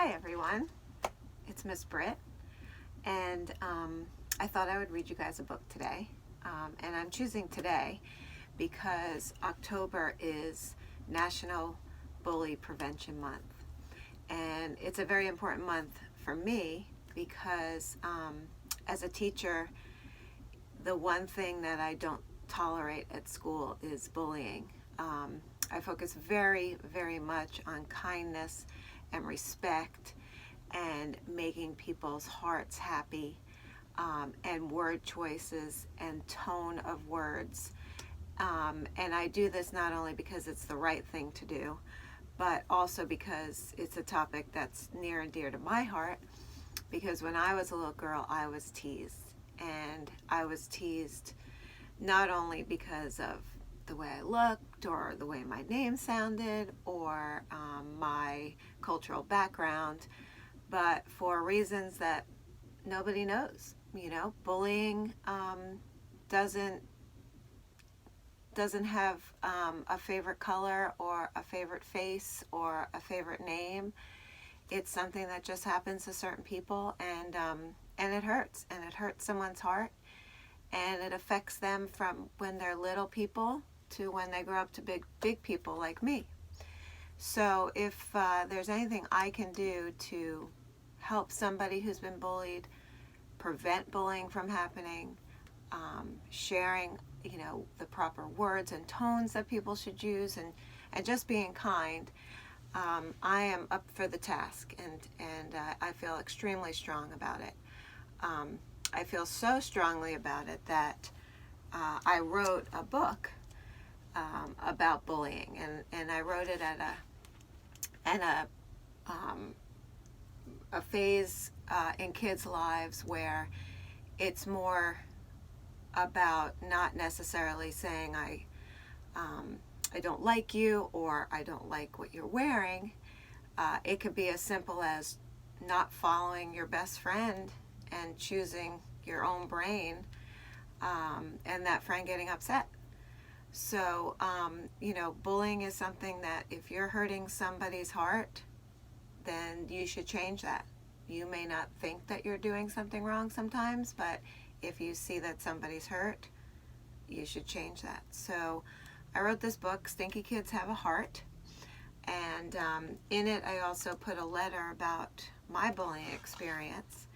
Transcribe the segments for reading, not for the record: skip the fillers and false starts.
Hi everyone, it's Miss Britt, and I thought I would read you guys a book today, and I'm choosing today because October is National Bully Prevention Month, and it's a very important month for me because as a teacher, the one thing that I don't tolerate at school is bullying. I focus very, very much on kindness and respect and making people's hearts happy, and word choices and tone of words. And I do this not only because it's the right thing to do, but also because it's a topic that's near and dear to my heart, because when I was a little girl, I was teased. And I was teased not only because of the way I looked or the way my name sounded or my cultural background, but for reasons that nobody knows. You know, bullying doesn't have a favorite color or a favorite face or a favorite name. It's something that just happens to certain people, and it hurts, and it hurts someone's heart, and it affects them from when they're little people to when they grow up to big people like me. So if there's anything I can do to help somebody who's been bullied, prevent bullying from happening, sharing, the proper words and tones that people should use, and just being kind, I am up for the task, and I feel extremely strong about it. I feel so strongly about it that I wrote a book about bullying, and I wrote it at a phase in kids' lives where it's more about not necessarily saying I don't like you or I don't like what you're wearing. It could be as simple as not following your best friend and choosing your own brain, and that friend getting upset. So, bullying is something that if you're hurting somebody's heart, then you should change that. You may not think that you're doing something wrong sometimes, but if you see that somebody's hurt, you should change that. So I wrote this book, Stinky Kids Have a Heart, and in it I also put a letter about my bullying experience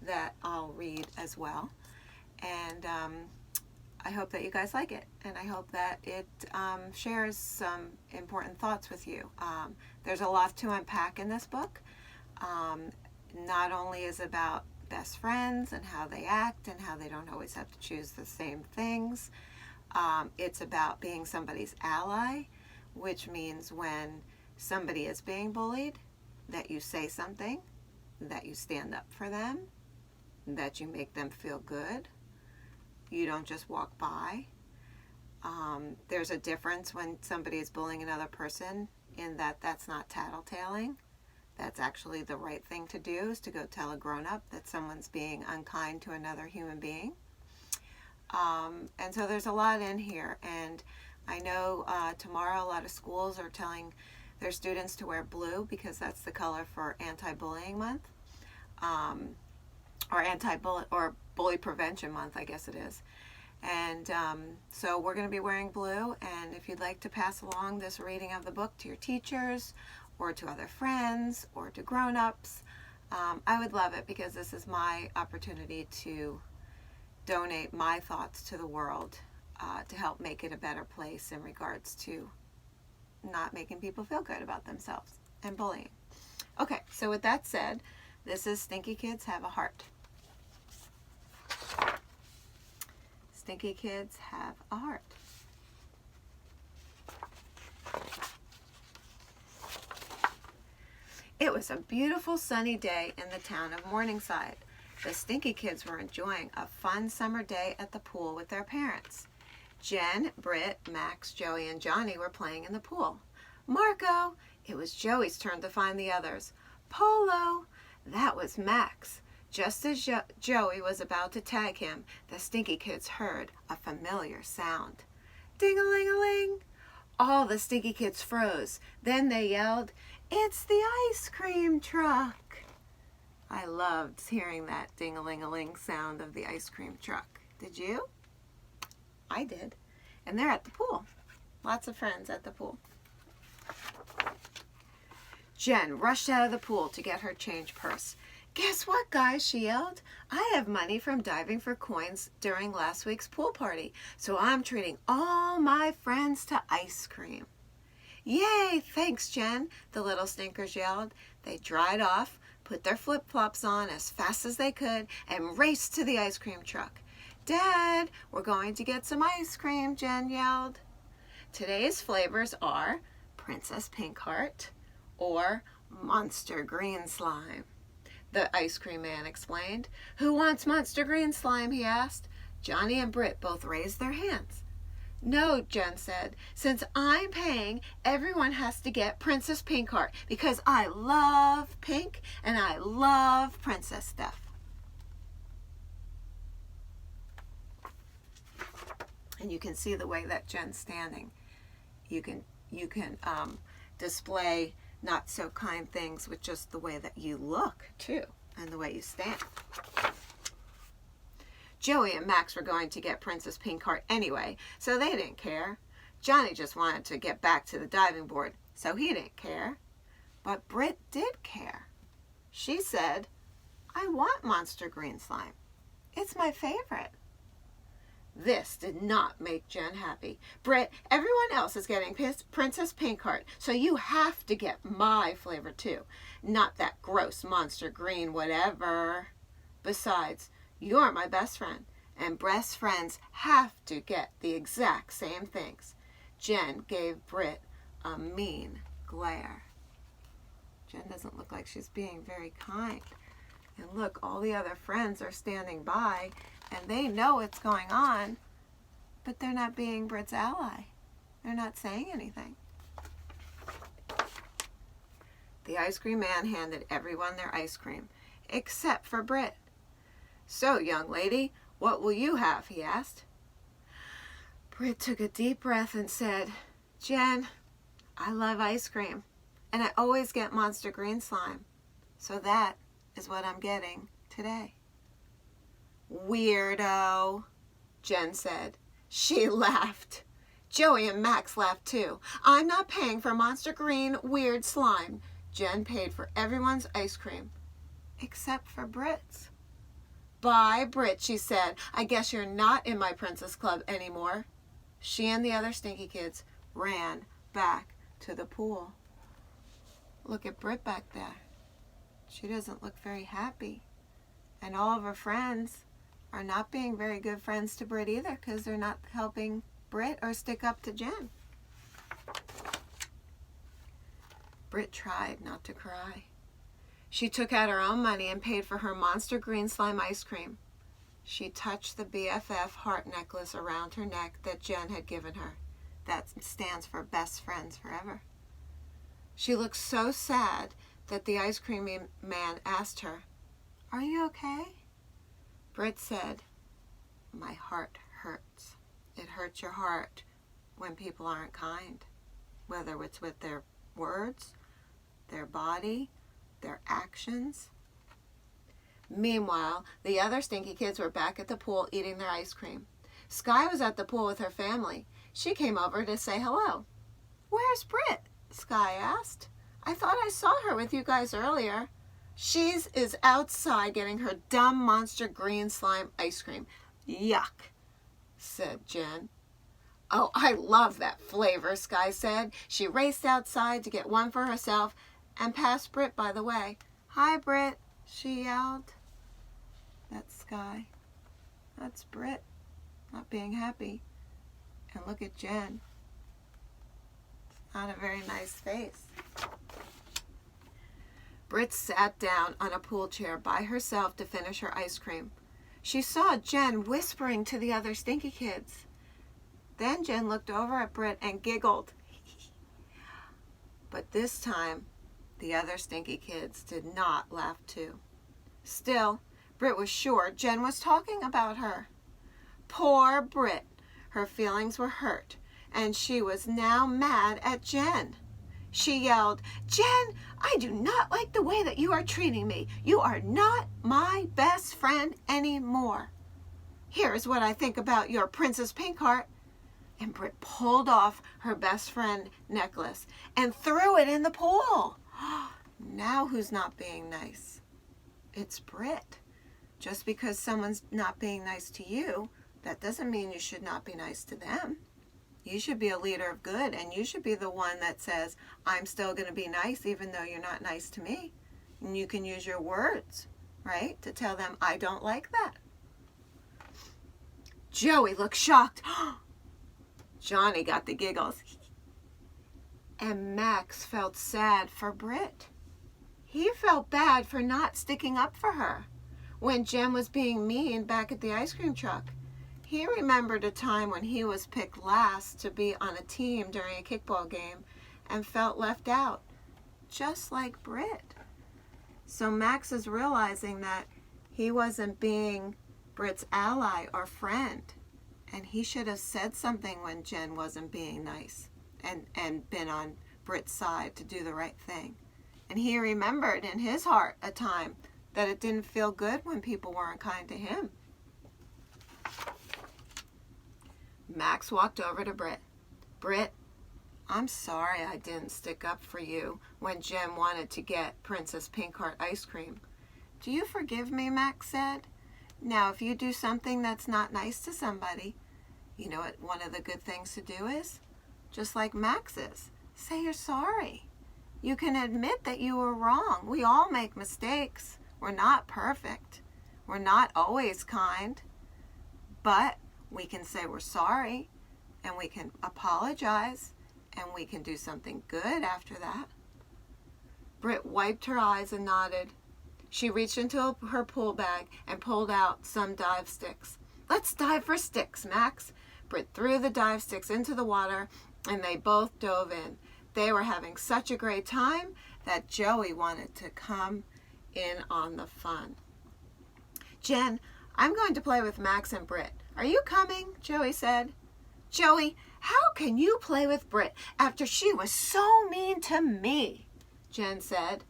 that I'll read as well. And I hope that you guys like it, and I hope that it shares some important thoughts with you. There's a lot to unpack in this book. Not only is it about best friends and how they act and how they don't always have to choose the same things. It's about being somebody's ally, which means when somebody is being bullied, that you say something, that you stand up for them, that you make them feel good. You don't just walk by. There's a difference when somebody is bullying another person in that that's not tattletaling. That's actually the right thing to do, is to go tell a grown-up that someone's being unkind to another human being. And so there's a lot in here. And I know tomorrow a lot of schools are telling their students to wear blue because that's the color for Anti-Bullying Month. Or Bully Prevention Month, I guess it is. And so we're going to be wearing blue, and if you'd like to pass along this reading of the book to your teachers or to other friends or to grown-ups, I would love it, because this is my opportunity to donate my thoughts to the world to help make it a better place in regards to not making people feel good about themselves and bullying. Okay, so with that said, this is Stinky Kids Have a Heart. Stinky Kids Have a Heart. It was a beautiful sunny day in the town of Morningside. The Stinky Kids were enjoying a fun summer day at the pool with their parents. Jen, Britt, Max, Joey, and Johnny were playing in the pool. Marco! It was Joey's turn to find the others. Polo! That was Max. Just as Joey was about to tag him, the Stinky Kids heard a familiar sound. Ding-a-ling-a-ling! All the Stinky Kids froze. Then they yelled, It's the ice cream truck. I loved hearing that ding-a-ling-a-ling sound of the ice cream truck. Did you? I did. And they're at the pool. Lots of friends at the pool. Jen rushed out of the pool to get her change purse. Guess what, guys, she yelled. I have money from diving for coins during last week's pool party, so I'm treating all my friends to ice cream. Yay, thanks, Jen, the little stinkers yelled. They dried off, put their flip-flops on as fast as they could, and raced to the ice cream truck. Dad, we're going to get some ice cream, Jen yelled. Today's flavors are Princess Pink Heart or Monster Green Slime, the ice cream man explained. Who wants Monster Green Slime, he asked. Johnny and Britt both raised their hands. No, Jen said, since I'm paying, everyone has to get Princess Pink Heart because I love pink and I love princess stuff. And you can see the way that Jen's standing. You can display not so kind things with just the way that you look too and the way you stand. Joey and Max were going to get Princess Pink Heart anyway, so they didn't care. Johnny just wanted to get back to the diving board, so he didn't care. But Britt did care. She said, I want Monster Green Slime. It's my favorite. This did not make Jen happy. Britt, everyone else is getting Princess Pink Heart, so you have to get my flavor too. Not that gross monster green whatever. Besides, you're my best friend, and best friends have to get the exact same things. Jen gave Britt a mean glare. Jen doesn't look like she's being very kind. And look, all the other friends are standing by, and they know what's going on, but they're not being Britt's ally. They're not saying anything. The ice cream man handed everyone their ice cream, except for Britt. So, young lady, what will you have? He asked. Britt took a deep breath and said, Jen, I love ice cream, and I always get Monster Green Slime, so that is what I'm getting today. Weirdo, Jen said. She laughed. Joey and Max laughed too. I'm not paying for Monster Green weird slime. Jen paid for everyone's ice cream, except for Britt's. Bye, Britt, she said. I guess you're not in my Princess Club anymore. She and the other Stinky Kids ran back to the pool. Look at Britt back there. She doesn't look very happy. And all of her friends are not being very good friends to Britt either because they're not helping Britt or stick up to Jen. Britt tried not to cry. She took out her own money and paid for her Monster Green Slime ice cream. She touched the BFF heart necklace around her neck that Jen had given her. That stands for Best Friends Forever. She looked so sad that the ice cream man asked her, Are you okay? Britt said, My heart hurts. It hurts your heart when people aren't kind, whether it's with their words, their body, their actions. Meanwhile, the other Stinky Kids were back at the pool eating their ice cream. Sky was at the pool with her family. She came over to say hello. Where's Britt? Sky asked. I thought I saw her with you guys earlier. She is outside getting her dumb Monster Green Slime ice cream. Yuck, said Jen. Oh, I love that flavor, Sky said. She raced outside to get one for herself and passed Britt by the way. Hi, Britt, she yelled. That's Sky. That's Britt, not being happy. And look at Jen. Not a very nice face. Britt sat down on a pool chair by herself to finish her ice cream. She saw Jen whispering to the other Stinky Kids. Then Jen looked over at Britt and giggled. But this time, the other Stinky Kids did not laugh too. Still, Britt was sure Jen was talking about her. Poor Britt. Her feelings were hurt, and she was now mad at Jen. She yelled, "Jen, I do not like the way that you are treating me. You are not my best friend anymore. Here's what I think about your Princess Pinkheart." And Britt pulled off her best friend necklace and threw it in the pool. Now who's not being nice? It's Britt. Just because someone's not being nice to you, that doesn't mean you should not be nice to them. You should be a leader of good, and you should be the one that says, I'm still going to be nice even though you're not nice to me. And you can use your words, right, to tell them, I don't like that. Joey looked shocked. Johnny got the giggles. And Max felt sad for Britt. He felt bad for not sticking up for her when Jen was being mean back at the ice cream truck. He remembered a time when he was picked last to be on a team during a kickball game and felt left out, just like Britt. So Max is realizing that he wasn't being Britt's ally or friend, and he should have said something when Jen wasn't being nice and been on Britt's side to do the right thing. And he remembered in his heart a time that it didn't feel good when people weren't kind to him. Max walked over to Britt. Britt, I'm sorry I didn't stick up for you when Jen wanted to get Princess Pinkheart ice cream. Do you forgive me, Max said. Now, if you do something that's not nice to somebody, you know what one of the good things to do is? Just like Max is. Say you're sorry. You can admit that you were wrong. We all make mistakes. We're not perfect. We're not always kind. But we can say we're sorry, and we can apologize, and we can do something good after that. Britt wiped her eyes and nodded. She reached into her pool bag and pulled out some dive sticks. Let's dive for sticks, Max. Britt threw the dive sticks into the water, and they both dove in. They were having such a great time that Joey wanted to come in on the fun. Jen, I'm going to play with Max and Britt. Are you coming? Joey said. Joey, how can you play with Britt after she was so mean to me? Jen said.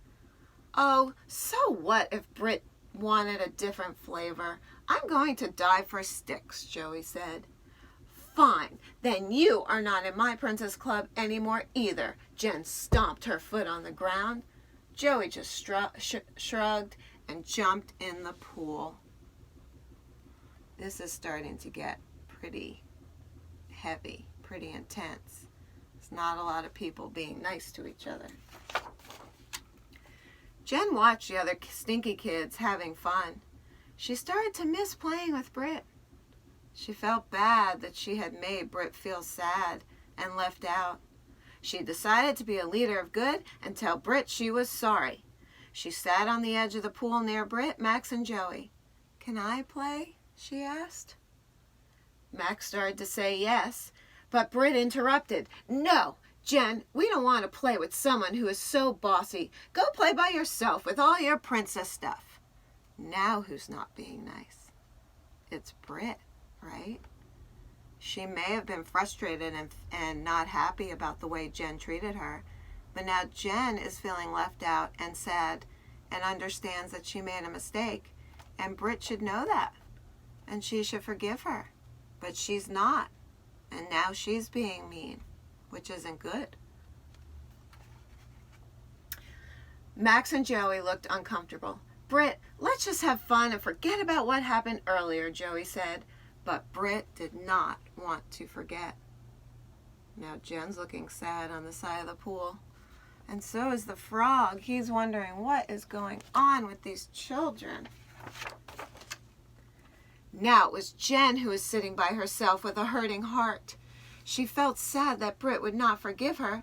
Oh, so what if Britt wanted a different flavor? I'm going to dive for sticks, Joey said. Fine, then you are not in my Princess Club anymore either. Jen stomped her foot on the ground. Joey just shrugged and jumped in the pool. This is starting to get pretty heavy, pretty intense. It's not a lot of people being nice to each other. Jen watched the other Stinky Kids having fun. She started to miss playing with Britt. She felt bad that she had made Britt feel sad and left out. She decided to be a leader of good and tell Britt she was sorry. She sat on the edge of the pool near Britt, Max, and Joey. Can I play? She asked. Max started to say yes, but Britt interrupted. No, Jen, we don't want to play with someone who is so bossy. Go play by yourself with all your princess stuff. Now who's not being nice? It's Britt, right? She may have been frustrated and not happy about the way Jen treated her, but now Jen is feeling left out and sad and understands that she made a mistake, and Britt should know that, and she should forgive her. But she's not, and now she's being mean, which isn't good. Max and Joey looked uncomfortable. Britt, let's just have fun and forget about what happened earlier, Joey said. But Britt did not want to forget. Now Jen's looking sad on the side of the pool. And so is the frog. He's wondering what is going on with these children. Now it was Jen who was sitting by herself with a hurting heart. She felt sad that Britt would not forgive her.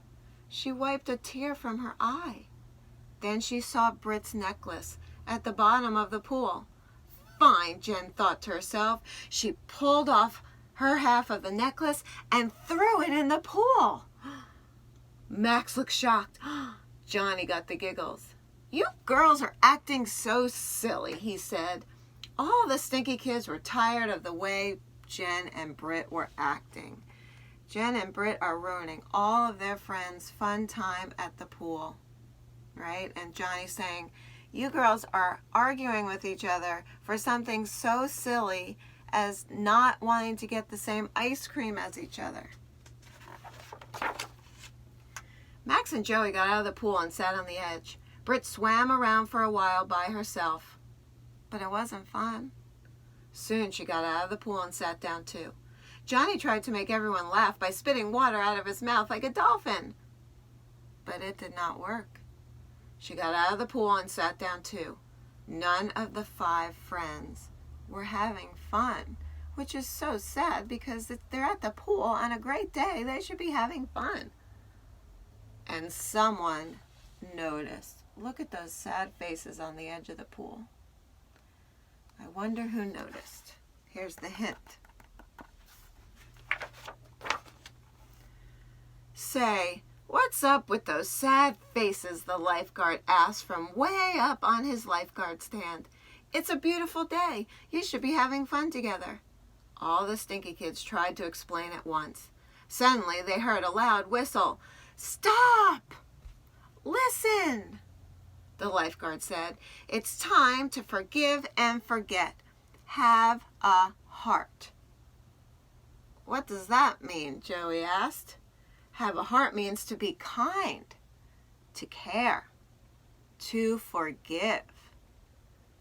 She wiped a tear from her eye. Then she saw Britt's necklace at the bottom of the pool. Fine, Jen thought to herself. She pulled off her half of the necklace and threw it in the pool. Max looked shocked. Johnny got the giggles. You girls are acting so silly, he said. All the Stinky Kids were tired of the way Jen and Britt were acting. Jen and Britt are ruining all of their friends' fun time at the pool, right? And Johnny's saying, you girls are arguing with each other for something so silly as not wanting to get the same ice cream as each other. Max and Joey got out of the pool and sat on the edge. Britt swam around for a while by herself, but it wasn't fun. Soon she got out of the pool and sat down too. Johnny tried to make everyone laugh by spitting water out of his mouth like a dolphin, but it did not work. She got out of the pool and sat down too. None of the 5 friends were having fun, which is so sad because they're at the pool on a great day. They should be having fun. And someone noticed. Look at those sad faces on the edge of the pool. I wonder who noticed. Here's the hint. Say, what's up with those sad faces? The lifeguard asked from way up on his lifeguard stand. It's a beautiful day. You should be having fun together. All the Stinky Kids tried to explain at once. Suddenly they heard a loud whistle. Stop! Listen! The lifeguard said, it's time to forgive and forget. Have a heart. What does that mean? Joey asked. Have a heart means to be kind, to care, to forgive,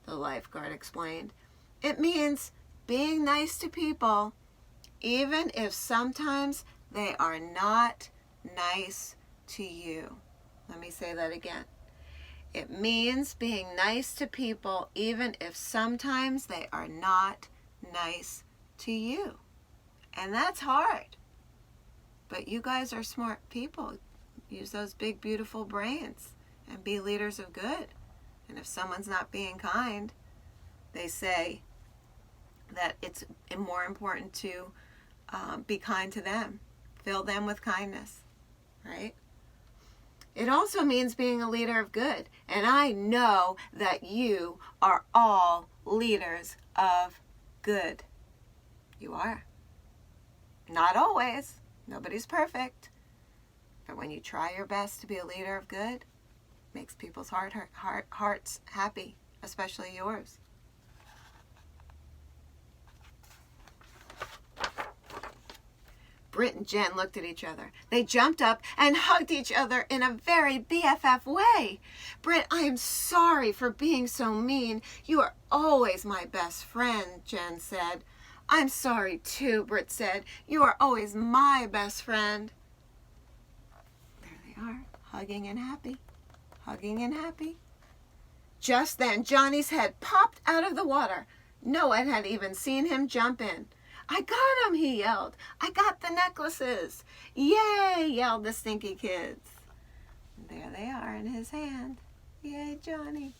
the lifeguard explained. It means being nice to people, even if sometimes they are not nice to you. Let me say that again. It means being nice to people, even if sometimes they are not nice to you. And that's hard. But you guys are smart people. Use those big, beautiful brains and be leaders of good. And if someone's not being kind, they say that it's more important to be kind to them. Fill them with kindness, right? It also means being a leader of good. And I know that you are all leaders of good. You are. Not always. Nobody's perfect. But when you try your best to be a leader of good, it makes people's hearts happy, especially yours. Britt and Jen looked at each other. They jumped up and hugged each other in a very BFF way. Britt, I am sorry for being so mean. You are always my best friend, Jen said. I'm sorry too, Britt said. You are always my best friend. There they are, hugging and happy. Hugging and happy. Just then, Johnny's head popped out of the water. No one had even seen him jump in. I got him, he yelled. I got the necklaces. Yay, yelled the Stinky Kids. There they are in his hand. Yay, Johnny.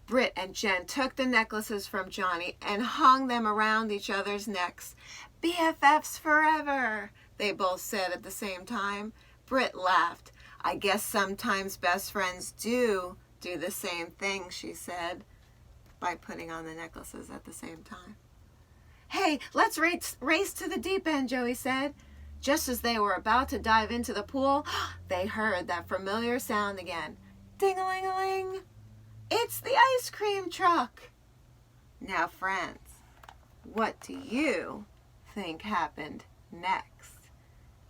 Britt and Jen took the necklaces from Johnny and hung them around each other's necks. BFFs forever, they both said at the same time. Britt laughed. I guess sometimes best friends do the same thing, she said, by putting on the necklaces at the same time. Hey, let's race to the deep end, Joey said. Just as they were about to dive into the pool, they heard that familiar sound again. Ding-a-ling-a-ling. It's the ice cream truck. Now, friends, what do you think happened next?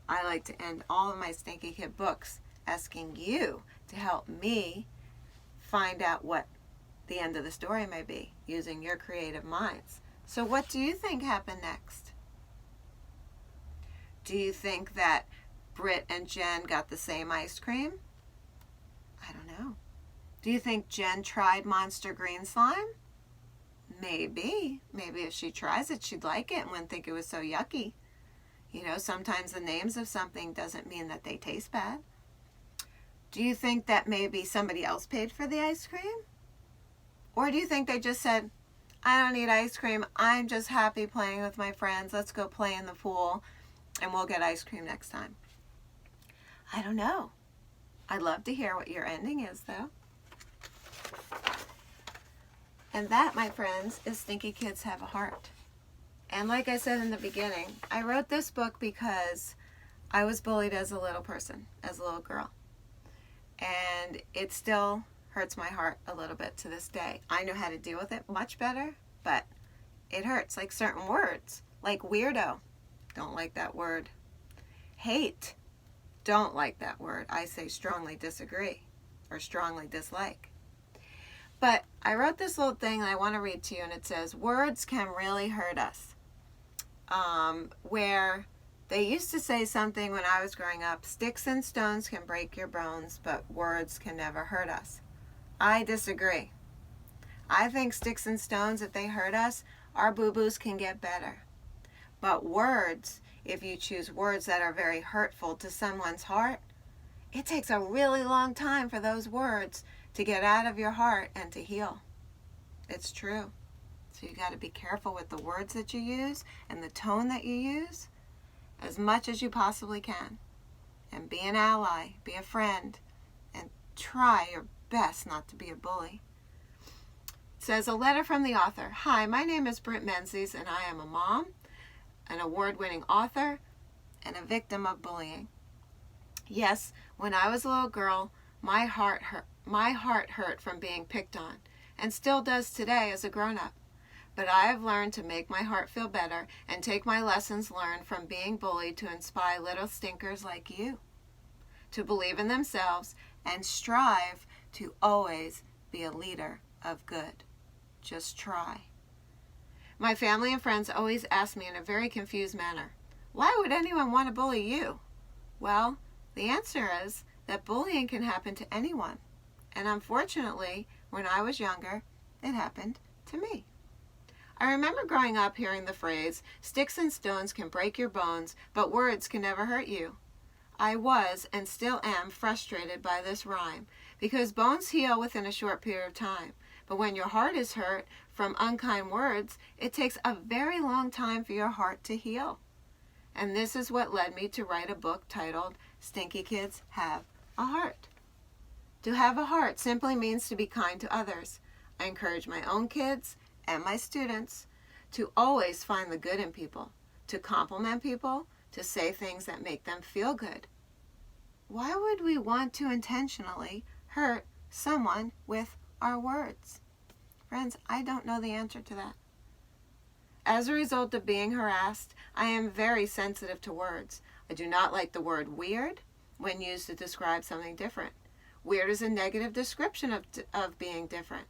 I like to end all of my Stinky Kid books asking you to help me find out what the end of the story may be using your creative minds. So what do you think happened next? Do you think that Britt and Jen got the same ice cream? I don't know. Do you think Jen tried Monster Green Slime? Maybe. Maybe if she tries it, she'd like it and wouldn't think it was so yucky. You know, sometimes the names of something doesn't mean that they taste bad. Do you think that maybe somebody else paid for the ice cream? Or do you think they just said, I don't need ice cream. I'm just happy playing with my friends. Let's go play in the pool and we'll get ice cream next time. I don't know. I'd love to hear what your ending is, though. And that, my friends, is Stinky Kids Have a Heart. And like I said in the beginning, I wrote this book because I was bullied as a little person, as a little girl. And it still hurts my heart a little bit to this day. I know how to deal with it much better, but it hurts. Like certain words, like weirdo, don't like that word. Hate, don't like that word. I say strongly disagree or strongly dislike. But I wrote this little thing and I want to read to you, and it says, words can really hurt us. Where they used to say something when I was growing up, sticks and stones can break your bones, but words can never hurt us. I disagree. I think sticks and stones, if they hurt us, our boo-boos can get better. But words, if you choose words that are very hurtful to someone's heart, it takes a really long time for those words to get out of your heart and to heal. It's true. So you got to be careful with the words that you use and the tone that you use as much as you possibly can. And be an ally, be a friend, and try your best not to be a bully. It says, a letter from the author. Hi, my name is Britt, and I am a mom, an award-winning author, and a victim of bullying. Yes, when I was a little girl, my heart hurt from being picked on, and still does today as a grown-up. But I have learned to make my heart feel better and take my lessons learned from being bullied to inspire little stinkers like you to believe in themselves and strive to always be a leader of good. Just try. My family and friends always ask me in a very confused manner, why would anyone want to bully you? Well, the answer is that bullying can happen to anyone. And unfortunately, when I was younger, it happened to me. I remember growing up hearing the phrase, sticks and stones can break your bones, but words can never hurt you. I was and still am frustrated by this rhyme because bones heal within a short period of time. But when your heart is hurt from unkind words, it takes a very long time for your heart to heal. And this is what led me to write a book titled StinkyKids Have a Heart. To have a heart simply means to be kind to others. I encourage my own kids and my students to always find the good in people, to compliment people, to say things that make them feel good. Why would we want to intentionally hurt someone with our words? Friends, I don't know the answer to that. As a result of being harassed, I am very sensitive to words. I do not like the word weird when used to describe something different. Weird is a negative description of being different.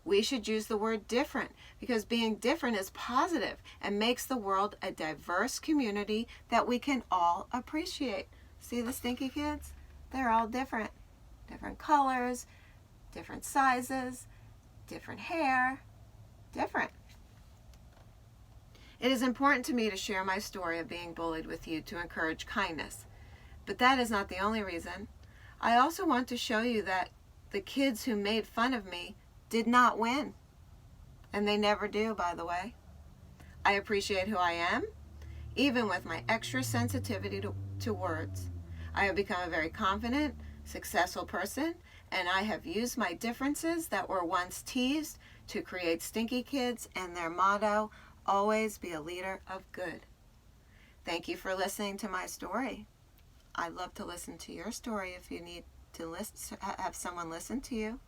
We should use the word different because being different is positive and makes the world a diverse community that we can all appreciate. See the Stinky Kids? They're all different. Different colors, different sizes, different hair, different. It is important to me to share my story of being bullied with you to encourage kindness. But that is not the only reason. I also want to show you that the kids who made fun of me did not win. And they never do, by the way. I appreciate who I am, even with my extra sensitivity to words. I have become a very confident, successful person, and I have used my differences that were once teased to create Stinky Kids and their motto, always be a leader of good. Thank you for listening to my story. I'd love to listen to your story if you need to have someone listen to you.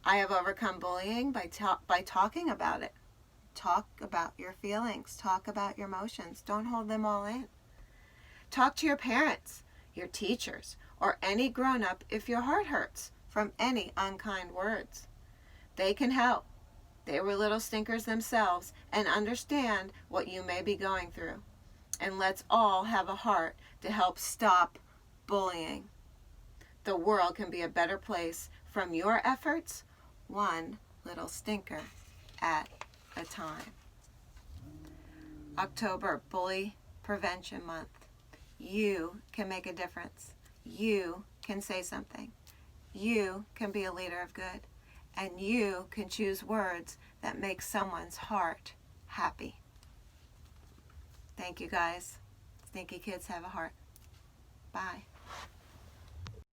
I have overcome bullying by talking about it. Talk about your feelings. Talk about your emotions. Don't hold them all in. Talk to your parents, your teachers, or any grown-up if your heart hurts from any unkind words. They can help. They were little stinkers themselves and understand what you may be going through. And let's all have a heart to help stop bullying. The world can be a better place from your efforts, one little stinker at a time. October, Bully Prevention Month. You can make a difference. You can say something. You can be a leader of good. And you can choose words that make someone's heart happy. Thank you, guys. Stinky Kids have a heart. Bye.